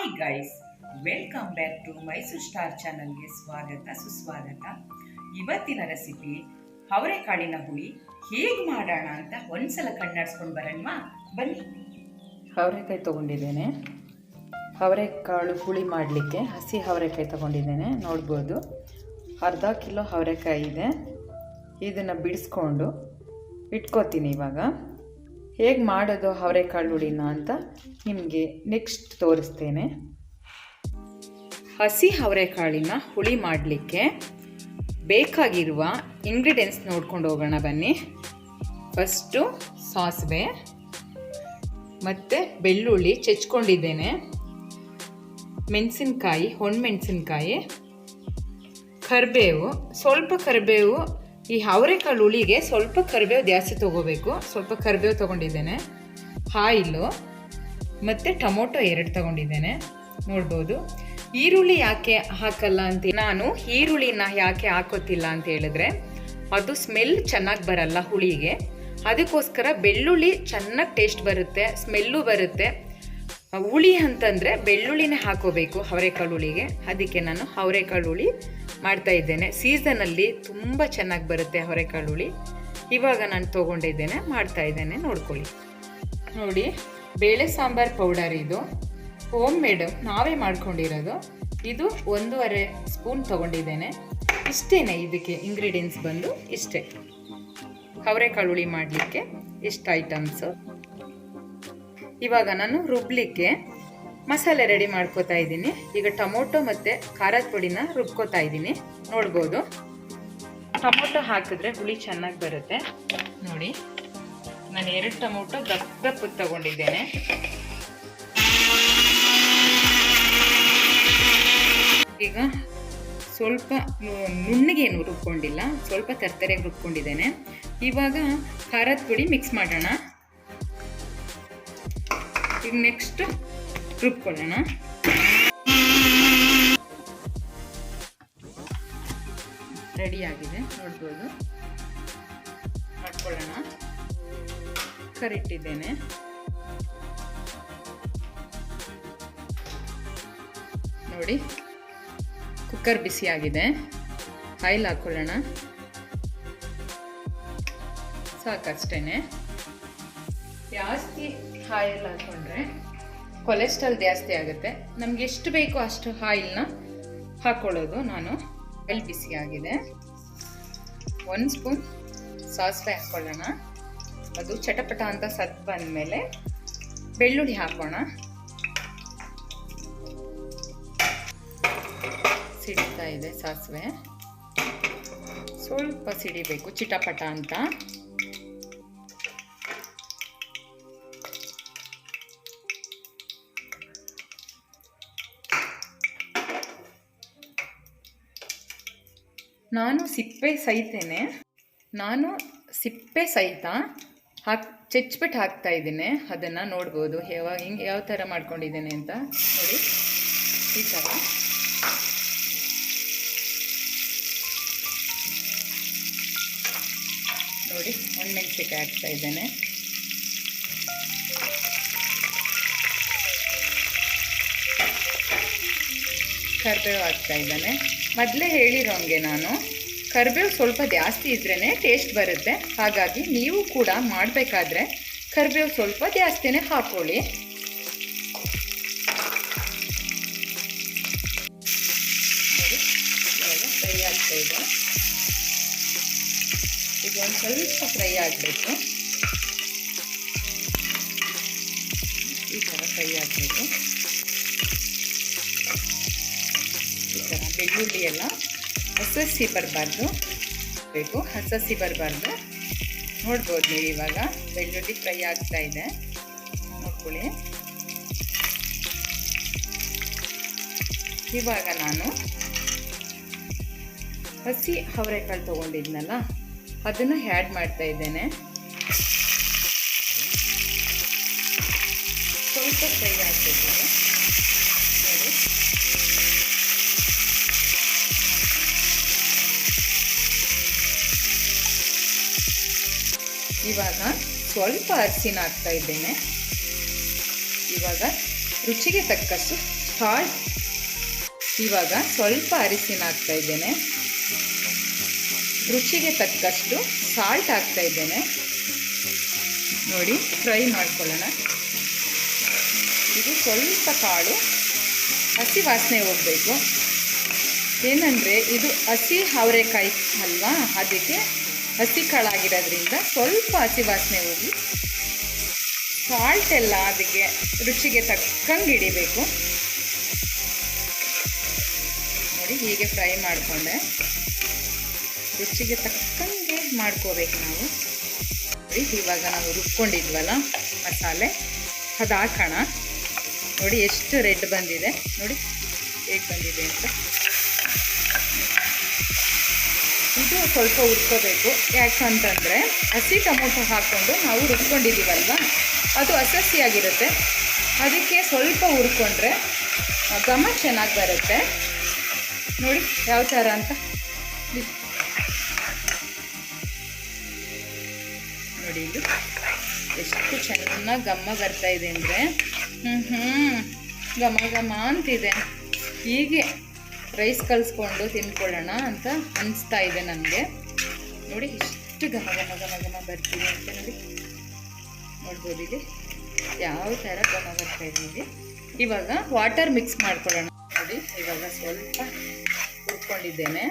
Hi guys, welcome back to Mysuru star ಚಾನಲ್ಗೆ ಸ್ವಾಗತ ಸುಸ್ವಾಗತ. ಇವತ್ತಿನ ರೆಸಿಪಿ ಅವರೆಕಾಳಿನ ಹುಳಿ ಹೇಗೆ ಮಾಡೋಣ ಅಂತ ಒಂದ್ಸಲ ಕಣ್ಣಾಡಿಸ್ಕೊಂಡು ಬರೋಣವಾ? ಬನ್ನಿ. ಅವರೆಕಾಯಿ ತೊಗೊಂಡಿದ್ದೇನೆ. ಅವರೆಕಾಳು ಹುಳಿ ಮಾಡಲಿಕ್ಕೆ ಹಸಿ ಅವರೆಕಾಯಿ ತೊಗೊಂಡಿದ್ದೇನೆ. ನೋಡ್ಬೋದು, ಅರ್ಧ ಕಿಲೋ ಅವರೆಕಾಯಿ ಇದೆ. ಇದನ್ನು ಬಿಡಿಸ್ಕೊಂಡು ಇಟ್ಕೋತೀನಿ. ಇವಾಗ ಹೇಗೆ ಮಾಡೋದು ಅವರೆಕಾಳು ಹುಳಿನ ಅಂತ ನಿಮಗೆ ನೆಕ್ಸ್ಟ್ ತೋರಿಸ್ತೇನೆ. ಹಸಿ ಅವರೆಕಾಳಿನ ಹುಳಿ ಮಾಡಲಿಕ್ಕೆ ಬೇಕಾಗಿರುವ ಇಂಗ್ರೀಡಿಯೆಂಟ್ಸ್ ನೋಡ್ಕೊಂಡು ಹೋಗೋಣ ಬನ್ನಿ. ಫಸ್ಟು ಸಾಸಿವೆ ಮತ್ತು ಬೆಳ್ಳುಳ್ಳಿ ಚೆಚ್ಕೊಂಡಿದ್ದೇನೆ, ಮೆಣಸಿನ್ಕಾಯಿ, ಒಣಮೆಣಸಿನ್ಕಾಯಿ, ಕರಿಬೇವು, ಸ್ವಲ್ಪ ಕರಿಬೇವು. ಈ ಅವರೆಕಾಳು ಹುಳಿಗೆ ಸ್ವಲ್ಪ ಕರಿಬೇವು ಜಾಸ್ತಿ ತೊಗೋಬೇಕು. ಸ್ವಲ್ಪ ಕರಿಬೇವು ತೊಗೊಂಡಿದ್ದೇನೆ, ಆಯಿಲು ಮತ್ತು ಟೊಮೊಟೊ 2 ತೊಗೊಂಡಿದ್ದೇನೆ. ನೋಡ್ಬೋದು. ಈರುಳ್ಳಿ ಯಾಕೆ ಹಾಕಲ್ಲ ಅಂತ, ನಾನು ಈರುಳ್ಳಿನ ಯಾಕೆ ಹಾಕೋತಿಲ್ಲ ಅಂತ ಹೇಳಿದ್ರೆ ಅದು ಸ್ಮೆಲ್ ಚೆನ್ನಾಗಿ ಬರಲ್ಲ ಹುಳಿಗೆ. ಅದಕ್ಕೋಸ್ಕರ ಬೆಳ್ಳುಳ್ಳಿ ಚೆನ್ನಾಗಿ ಟೇಸ್ಟ್ ಬರುತ್ತೆ, ಸ್ಮೆಲ್ಲು ಬರುತ್ತೆ. ಹುಳಿ ಅಂತಂದರೆ ಬೆಳ್ಳುಳ್ಳಿನೇ ಹಾಕೋಬೇಕು ಅವರೆಕಾಳು ಹುಳಿಗೆ. ಅದಕ್ಕೆ ನಾನು ಅವರೆಕಾಳು ಹುಳಿ ಮಾಡ್ತಾ ಇದ್ದೇನೆ. ಸೀಸನಲ್ಲಿ ತುಂಬ ಚೆನ್ನಾಗಿ ಬರುತ್ತೆ ಅವರೆಕಾಳು ಹುಳಿ. ಇವಾಗ ನಾನು ತೊಗೊಂಡಿದ್ದೇನೆ, ಮಾಡ್ತಾ ಇದ್ದೇನೆ, ನೋಡ್ಕೊಳ್ಳಿ. ನೋಡಿ, ಬೇಳೆ ಸಾಂಬಾರು ಪೌಡರ್ ಇದು ಹೋಮ್ ಮೇಡ್, ನಾವೇ ಮಾಡ್ಕೊಂಡಿರೋದು. ಇದು 1.5 ಸ್ಪೂನ್ ತೊಗೊಂಡಿದ್ದೇನೆ. ಇಷ್ಟೇನೆ, ಇದಕ್ಕೆ ಇಂಗ್ರೀಡಿಯೆಂಟ್ಸ್ ಬಂದು ಇಷ್ಟೇ. ಅವರೆಕಾಳು ಹುಳಿ ಮಾಡಲಿಕ್ಕೆ ಇಷ್ಟು ಐಟಮ್ಸು. ಇವಾಗ ನಾನು ರುಬ್ಲಿಕ್ಕೆ ಮಸಾಲೆ ರೆಡಿ ಮಾಡ್ಕೋತಾ ಇದ್ದೀನಿ. ಈಗ ಟೊಮೊಟೊ ಮತ್ತು ಖಾರದ ಪುಡಿನ ರುಬ್ಕೋತಾ ಇದ್ದೀನಿ. ನೋಡ್ಬೋದು, ಟೊಮೊಟೊ ಹಾಕಿದ್ರೆ ಹುಳಿ ಚೆನ್ನಾಗಿ ಬರುತ್ತೆ. ನೋಡಿ, ನಾನು 2 ಟೊಮೊಟೊ ದಪ್ಪು ತಗೊಂಡಿದ್ದೇನೆ. ಈಗ ಸ್ವಲ್ಪ ನುಣ್ಣಗೇನು ರುಬ್ಕೊಂಡಿಲ್ಲ, ಸ್ವಲ್ಪ ತರ್ತರೆಯಾಗಿ ರುಬ್ಕೊಂಡಿದ್ದೇನೆ. ಇವಾಗ ಖಾರದ ಪುಡಿ ಮಿಕ್ಸ್ ಮಾಡೋಣ. ಈಗ ನೆಕ್ಸ್ಟ್ ರುಬ್ಕೊಳ್ಳೋಣ. ರೆಡಿಯಾಗಿದೆ, ನೋಡ್ಬೋದು. ಮಾಡ್ಕೊಳ್ಳೋಣ. ಕುಕ್ಕರ್ ಇಟ್ಟಿದ್ದೇನೆ. ನೋಡಿ, ಕುಕ್ಕರ್ ಬಿಸಿಯಾಗಿದೆ. ಆಯಿಲ್ ಹಾಕ್ಕೊಳ್ಳೋಣ. ಸಾಕಷ್ಟೇನೆ. ಜಾಸ್ತಿ ಆಯಿಲ್ ಹಾಕ್ಕೊಂಡ್ರೆ ಕೊಲೆಸ್ಟ್ರಾಲ್ ಜಾಸ್ತಿ ಆಗುತ್ತೆ. ನಮ್ಗೆ ಎಷ್ಟು ಬೇಕೋ ಅಷ್ಟು ಆಯಿಲ್ನ ಹಾಕ್ಕೊಳ್ಳೋದು. ನಾನು ಆಯಿಲ್ ಬಿಸಿಯಾಗಿದೆ. 1 ಸ್ಪೂನ್ ಸಾಸಿವೆ ಹಾಕ್ಕೊಳ್ಳೋಣ. ಅದು ಚಟಪಟ ಅಂತ ಸದ್ದು ಬಂದಮೇಲೆ ಬೆಳ್ಳುಳ್ಳಿ ಹಾಕೋಣ. ಸಿಡಿತಾ ಇದೆ ಸಾಸಿವೆ, ಸ್ವಲ್ಪ ಸಿಡಿಬೇಕು ಚಿಟಪಟ ಅಂತ. ನಾನು ಸಿಪ್ಪೆ ಸಹಿತ ಚೆಚ್ಬಿಟ್ಟು ಹಾಕ್ತಾ ಇದ್ದೀನಿ. ಅದನ್ನು ನೋಡ್ಬೋದು ಯಾವ ಥರ ಮಾಡ್ಕೊಂಡಿದ್ದೇನೆ ಅಂತ. ನೋಡಿ, ಈ ಥರ. ನೋಡಿ, ಒಣಮೆಣಸಿನ್ಕಾಯಿ ಹಾಕ್ತಾ ಇದ್ದೇನೆ. ಕರಿಬೇವು ಹಾಕ್ತಾ ಇದ್ದಾನೆ. ಮೊದಲೇ ಹೇಳಿರೋಂಗೆ ನಾನು ಕರಿಬೇವು ಸ್ವಲ್ಪ ಜಾಸ್ತಿ ಇದ್ರೇ ಟೇಸ್ಟ್ ಬರುತ್ತೆ. ಹಾಗಾಗಿ ನೀವು ಕೂಡ ಮಾಡಬೇಕಾದ್ರೆ ಕರಿಬೇವು ಸ್ವಲ್ಪ ಜಾಸ್ತಿನೇ ಹಾಕ್ಕೊಳ್ಳಿ. ಇವಾಗ ಫ್ರೈ ಆಗ್ತಾ ಇದೆ. ಈಗ ಒಂದು ಸ್ವಲ್ಪ ಫ್ರೈ ಆಗಬೇಕು. ಈ ಥರ ಫ್ರೈ ಆಗಬೇಕು. ಈ ಥರ ಬೆಳ್ಳುಳ್ಳಿ ಎಲ್ಲ ಹಸಿ ಬರಬಾರ್ದು, ಹಸಿ ಬರಬಾರ್ದು. ನೋಡ್ಬೋದು ನೀವು, ಇವಾಗ ಬೆಳ್ಳುಳ್ಳಿ ಫ್ರೈ ಆಗ್ತಾ ಇದೆ, ನೋಡ್ಕೊಳ್ಳಿ. ಇವಾಗ ನಾನು ಹಸಿ ಅವರೆಕಾಳು ತೊಗೊಂಡಿದ್ನಲ್ಲ ಅದನ್ನು ಆ್ಯಡ್ ಮಾಡ್ತಾ ಇದ್ದೇನೆ. ಸ್ವಲ್ಪ ಫ್ರೈ ಆಗಬೇಕು. ನೋಡಿ, ಇವಾಗ ಸ್ವಲ್ಪ ಅರಿಶಿನ ಹಾಕ್ತಾ ಇದ್ದೇನೆ. ಇವಾಗ ರುಚಿಗೆ ತಕ್ಕಷ್ಟು ಸಾಲ್ಟ್, ಇವಾಗ ಸ್ವಲ್ಪ ಅರಿಶಿನ ಹಾಕ್ತಾ ಇದ್ದೇನೆ, ರುಚಿಗೆ ತಕ್ಕಷ್ಟು ಸಾಲ್ಟ್ ಹಾಕ್ತಾ ಇದ್ದೇನೆ. ನೋಡಿ, ಫ್ರೈ ಮಾಡ್ಕೊಳ್ಳೋಣ. ಇದು ಸ್ವಲ್ಪ ಕಾಳು ಹಸಿ ವಾಸನೆ ಹೋಗಬೇಕು. ಏನಂದರೆ ಇದು ಹಸಿ ಅವರೆಕಾಯಿ ಅಲ್ವಾ, ಅದಕ್ಕೆ ಹಸಿ ಕಾಳಾಗಿರೋದ್ರಿಂದ ಸ್ವಲ್ಪ ಹಸಿ ವಾಸನೆ ಹೋಗಿ ಸಾಲ್ಟ್ ಎಲ್ಲ ಅದಕ್ಕೆ ರುಚಿಗೆ ತಕ್ಕಂಗೆ ಹಿಡಿಬೇಕು. ನೋಡಿ, ಹೀಗೆ ಫ್ರೈ ಮಾಡಿಕೊಂಡೆ ರುಚಿಗೆ ತಕ್ಕಂಗೆ ಮಾಡ್ಕೋಬೇಕು ನಾವು. ನೋಡಿ, ಇವಾಗ ನಾವು ರುಬ್ಕೊಂಡಿದ್ವಲ್ಲ ಮಸಾಲೆ, ಅದು ಹಾಕೋಣ. ನೋಡಿ ಎಷ್ಟು ರೆಡ್ ಬಂದಿದೆ, ನೋಡಿ ಹೇಗೆ ಬಂದಿದೆ ಅಂತ. ಇದು ಸ್ವಲ್ಪ ಹುರ್ಕೋಬೇಕು, ಯಾಕಂತಂದರೆ ಹಸಿ ಟೊಮೊಟೊ ಹಾಕ್ಕೊಂಡು ನಾವು ರುಬ್ಕೊಂಡಿದ್ದೀವಲ್ವ, ಅದು ಹಸಿಯಾಗಿರುತ್ತೆ. ಅದಕ್ಕೆ ಸ್ವಲ್ಪ ಹುರ್ಕೊಂಡ್ರೆ ಘಮ ಚೆನ್ನಾಗಿ ಬರುತ್ತೆ. ನೋಡಿ ಯಾವ ಥರ ಅಂತ. ನೋಡಿ, ಇದು ಎಷ್ಟು ಚೆನ್ನಾಗಿ ಘಮ ಬರ್ತಾ ಇದೆ ಅಂದರೆ ಘಮ ಘಮ ಅಂತಿದೆ. ಹೀಗೆ ರೈಸ್ ಕಲಿಸ್ಕೊಂಡು ತಿನ್ಕೊಳ್ಳೋಣ ಅಂತ ಅನಿಸ್ತಾ ಇದೆ ನನಗೆ. ನೋಡಿ ಎಷ್ಟು ಘಮ ಘಮ ಘಮ ಘಮ ಬರ್ತಿದೆ ಅಂತ. ನೋಡಿ, ನೋಡ್ಬೋದು ಇಲ್ಲಿ ಯಾವ ಥರ ಘಮ ಬರ್ತಾ ಇದೆ. ಇವಾಗ ವಾಟರ್ ಮಿಕ್ಸ್ ಮಾಡ್ಕೊಳ್ಳೋಣ. ನೋಡಿ, ಇವಾಗ ಸ್ವಲ್ಪ ಹುರ್ಕೊಂಡಿದ್ದೇನೆ,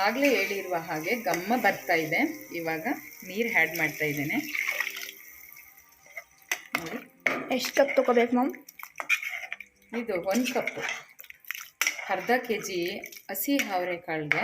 ಆಗಲೇ ಹೇಳಿರುವ ಹಾಗೆ ಘಮ ಬರ್ತಾ ಇದೆ. ಇವಾಗ ನೀರು ಆ್ಯಡ್ ಮಾಡ್ತಾ ಇದ್ದೇನೆ. ನೋಡಿ, ಎಷ್ಟು ಕಪ್ ತೊಗೋಬೇಕು ಮ್ಯಾಮ್? ಇದು 1 ಕಪ್ಪು, ಅರ್ಧ kg ಹಸಿ ಅವರೆಕಾಳಿಗೆ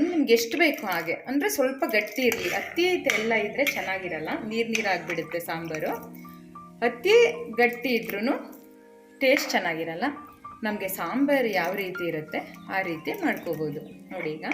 ನಿಮ್ಗೆ ಎಷ್ಟು ಬೇಕು ಹಾಗೆ. ಅಂದರೆ ಸ್ವಲ್ಪ ಗಟ್ಟಿ ಇರಲಿ, ಅತಿ ಎಲ್ಲ ಇದ್ದರೆ ಚೆನ್ನಾಗಿರಲ್ಲ, ನೀರು ಆಗಿಬಿಡುತ್ತೆ ಸಾಂಬಾರು. ಅತಿ ಗಟ್ಟಿ ಇದ್ರೂ ಟೇಸ್ಟ್ ಚೆನ್ನಾಗಿರಲ್ಲ. ನಮಗೆ ಸಾಂಬಾರು ಯಾವ ರೀತಿ ಇರುತ್ತೆ ಆ ರೀತಿ ಮಾಡ್ಕೋಬೋದು. ನೋಡಿ, ಈಗ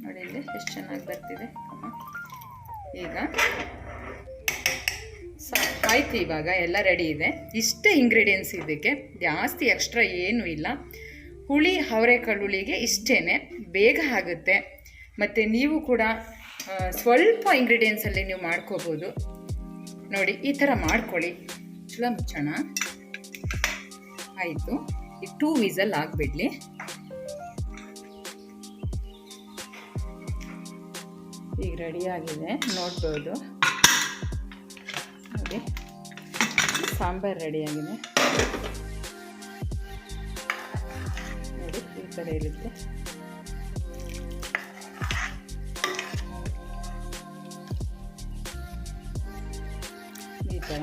ನೋಡಿ ಇಲ್ಲಿ ಎಷ್ಟು ಚೆನ್ನಾಗಿ ಬರ್ತಿದೆ. ಈಗ ಆಯ್ತು, ಇವಾಗ ಎಲ್ಲ ರೆಡಿ ಇದೆ. ಇಷ್ಟೇ ಇಂಗ್ರೀಡಿಯೆಂಟ್ಸ್ ಇದಕ್ಕೆ, ಜಾಸ್ತಿ ಎಕ್ಸ್ಟ್ರಾ ಏನೂ ಇಲ್ಲ. ಹುಳಿ ಅವರೆಕಾಳು ಹುಳಿಗೆ ಇಷ್ಟೇ, ಬೇಗ ಆಗುತ್ತೆ. ಮತ್ತು ನೀವು ಕೂಡ ಸ್ವಲ್ಪ ಇಂಗ್ರೀಡಿಯೆಂಟ್ಸಲ್ಲಿ ನೀವು ಮಾಡ್ಕೋಬೋದು. ನೋಡಿ, ಈ ಥರ ಮಾಡ್ಕೊಳ್ಳಿ. ಚಲೋ ಮುಚ್ಚೋಣ. ಆಯಿತು, ಈಗ 2 ವಿಸಲ್ ಆಗಿಬಿಡಲಿ. ಈಗ ರೆಡಿಯಾಗಿದೆ, ನೋಡ್ಬೋದು. ನೋಡಿ, ಸಾಂಬಾರು ರೆಡಿಯಾಗಿದೆ. ನೋಡಿ, ಈ ಥರ ಇರುತ್ತೆ. ಈ ಥರ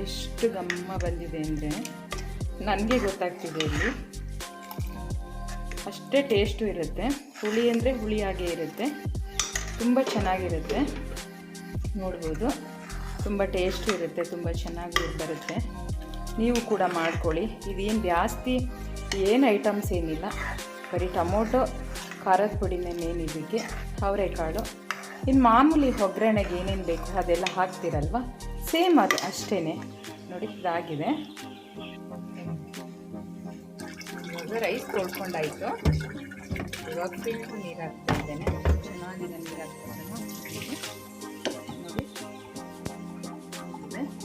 ಎಷ್ಟು ಘಮ್ಮ ಬಂದಿದೆ ಅಂದರೆ ನನಗೆ ಗೊತ್ತಾಗ್ತಿದೆ. ಇಲ್ಲಿ ಅಷ್ಟೇ ಟೇಸ್ಟು ಇರುತ್ತೆ. ಹುಳಿ ಅಂದರೆ ಹುಳಿಯಾಗೇ ಇರುತ್ತೆ, ತುಂಬ ಚೆನ್ನಾಗಿರುತ್ತೆ. ನೋಡ್ಬೋದು, ತುಂಬ ಟೇಸ್ಟು ಇರುತ್ತೆ, ತುಂಬ ಚೆನ್ನಾಗಿ ಬರುತ್ತೆ. ನೀವು ಕೂಡ ಮಾಡ್ಕೊಳ್ಳಿ. ಇದೇನು ಜಾಸ್ತಿ ಏನು ಐಟಮ್ಸ್ ಏನಿಲ್ಲ, ಬರೀ ಟೊಮೊಟೊ, ಖಾರದ ಪುಡಿನೇ ಮೇನ್ ಇದಕ್ಕೆ, ಅವರೆಕಾಳು. ಇನ್ನು ಮಾಮೂಲಿ ಒಗ್ಗರಣೆಗೆ ಏನೇನು ಬೇಕು ಅದೆಲ್ಲ ಹಾಕ್ತಿರಲ್ವ, ಸೇಮ್ ಅದು ಅಷ್ಟೇ. ನೋಡಿ, ಇದಾಗಿದೆ. ಇವಾಗ ರೈಸ್ ತೊಳ್ಕೊಂಡಾಯಿತು. ಇವಾಗ ಫಿಲ್ಟ್ರ್ ನೀರು ಹಾಕ್ತಾ ಇದ್ದೇನೆ, ಚೆನ್ನಾಗಿದೆ ನೀರು ಹಾಕ್ತಾ ಇದ್ದೇನೆ. ನೋಡಿ,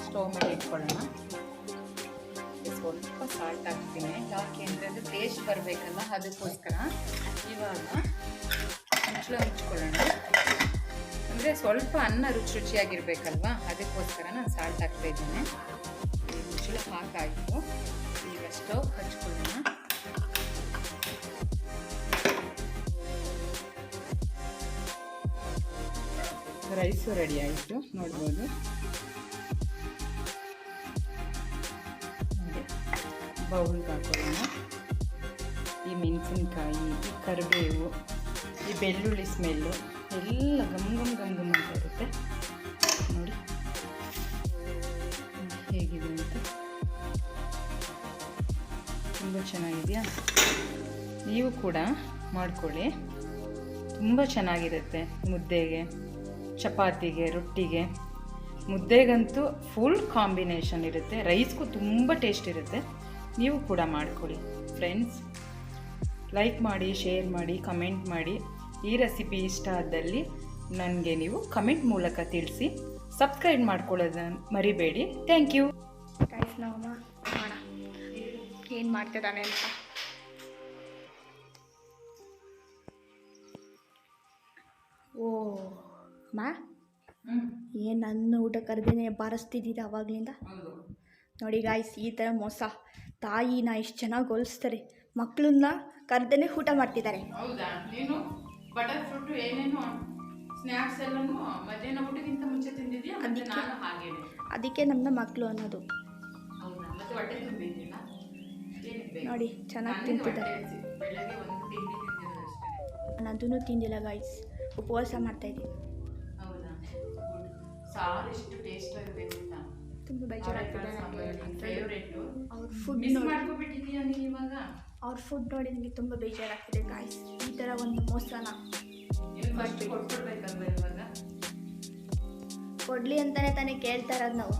ಸ್ಟವ್ ಮೇಲೆ ಇಟ್ಕೊಳ್ಳೋಣ. ಸ್ವಲ್ಪ ಸಾಲ್ಟ್ ಹಾಕ್ತೀನಿ, ಯಾಕೆ ಅಂದರೆ ಅದು ಟೇಸ್ಟ್ ಬರಬೇಕಲ್ಲ, ಅದಕ್ಕೋಸ್ಕರ. ಇವಾಗ ಮುಚ್ಚಳ ಮುಚ್ಕೊಳ್ಳೋಣ. ಅಂದರೆ ಸ್ವಲ್ಪ ಅನ್ನ ರುಚಿಯಾಗಿರ್ಬೇಕಲ್ವ, ಅದಕ್ಕೋಸ್ಕರ ನಾನು ಸಾಲ್ಟ್ ಹಾಕ್ತಾ ಇದ್ದೇನೆ. ಮುಚ್ಚಳ ಹಾಕಾಯಿತು. ಈಗ ಸ್ಟವ್ ಹಚ್ಕೊಳ್ಳೋಣ. ರೈಸು ರೆಡಿ ಆಯಿತು, ನೋಡ್ಬೋದು. ಬೌಲ್ಗೆ ಹಾಕೊಳ್ಳೋಣ. ಈ ಮೆಣಸಿನ್ಕಾಯಿ, ಈ ಕರಿಬೇವು, ಈ ಬೆಳ್ಳುಳ್ಳಿ ಸ್ಮೆಲ್ಲು ಎಲ್ಲ ಗಮ್ ಗಮ್ ಗಮ್ ಗಮ್ ಅಂತ ಇರುತ್ತೆ. ನೋಡಿ ಹೇಗಿದೆ ಅಂತ, ತುಂಬ ಚೆನ್ನಾಗಿದೆಯಾ? ನೀವು ಕೂಡ ಮಾಡ್ಕೊಳ್ಳಿ, ತುಂಬ ಚೆನ್ನಾಗಿರುತ್ತೆ. ಮುದ್ದೆಗೆ, ಚಪಾತಿಗೆ, ರೊಟ್ಟಿಗೆ, ಮುದ್ದೆಗಂತೂ ಫುಲ್ ಕಾಂಬಿನೇಷನ್ ಇರುತ್ತೆ. ರೈಸ್ಗೂ ತುಂಬ ಟೇಸ್ಟ್ ಇರುತ್ತೆ. ನೀವು ಕೂಡ ಮಾಡ್ಕೊಳ್ಳಿ ಫ್ರೆಂಡ್ಸ್. ಲೈಕ್ ಮಾಡಿ, ಶೇರ್ ಮಾಡಿ, ಕಮೆಂಟ್ ಮಾಡಿ. ಈ ರೆಸಿಪಿ ಇಷ್ಟ ಆದಲ್ಲಿ ನನಗೆ ನೀವು ಕಮೆಂಟ್ ಮೂಲಕ ತಿಳಿಸಿ. ಸಬ್ಸ್ಕ್ರೈಬ್ ಮಾಡ್ಕೊಳ್ಳೋದನ್ನು ಮರಿಬೇಡಿ. Thank you. ಗೈಸ್ ನಾವಮ್ಮ ನೋಡೋಣ ಏನು ಮಾಡ್ತಿದ್ದಾನೆ ಅಂತ. ಓ ಮಾ ಏನು ನನ್ನ ಊಟ ಕರೆದೇನೆ ಬಾರಿಸ್ತಿದ್ದೀರ ಅವಾಗಲಿಂದ. ನೋಡಿ ಗಾಯ್ಸ್, ಈ ಥರ ಮೋಸ. ತಾಯಿನ ಎಷ್ಟು ಚೆನ್ನಾಗಿ ಹೋಲಿಸ್ತಾರೆ, ಮಕ್ಕಳನ್ನ ಕರೆದೇನೆ ಊಟ ಮಾಡ್ತಿದ್ದಾರೆ. ಹೌದಾ? ನೀನು ಬಟರ್ ಫ್ರೂಟ್ ಏನೇನು ಸ್ನ್ಯಾಕ್ಸ್ ಎಲ್ಲನೂ ಮಧ್ಯಾಹ್ನ ಊಟಕ್ಕಿಂತ ಮುಂಚೆ ತಿಂದಿದ್ಯಾ? ಮತ್ತೆ ನಾನು ಹಾಗೇನೆ. ಅದಕ್ಕೆ ನಮ್ಮ ಮಕ್ಕಳು ಅನ್ನೋದು. ಹೌದಾ? ಮತ್ತೆ ಹೊಟ್ಟೆ ತುಂಬಿದ್ದಿಲ್ಲ? ಏನಕ್ಕೆ ನೋಡಿ ಚೆನ್ನಾಗಿ ತಿಂತಿದ್ದಾರೆ. ಬೆಳಗ್ಗೆ ಒಂದು ತಿಂಡಿ ತಿಂದಿರೋದಷ್ಟೇ. ನಾನು ಅದನ್ನು ತಿಂದಿಲ್ಲ ಗಾಯ್ಸ್, ಉಪವಾಸ ಮಾಡ್ತಾಯಿದ್ದೀನಿ. ಹೌದಾ? ಸಾರು ಎಷ್ಟು ಟೇಸ್ಟ್ ಆಗಿರಬೇಕು ಅಂತ. ತುಂಬ ಬೇಜಾರಾಗ್ತಿದೆ ಫೇವ್ರೇಟು. ಅವ್ರ ಫುಡ್ ಮಿಸ್ ನೋಡಿ, ಮಾಡ್ಕೊಬಿಟ್ಟಿದೀಯ ನೀನು ಇವಾಗ. ಅವ್ರ ಫುಡ್ ನೋಡಿ ನನಗೆ ತುಂಬ ಬೇಜಾರಾಗ್ತಿದೆ ಗಾಯ್ಸ್. ಈ ಥರ ಒಂದು ಮೋಸನ ಫಸ್ಟ್ ಕೊಟ್ಬಿಡ್ಬೇಕಲ್ವ ಇವಾಗ? ಕೊಡ್ಲಿ ಅಂತಾನೆ ತಾನೇ ಕೇಳ್ತಾ ಇರೋದು ನಾವು.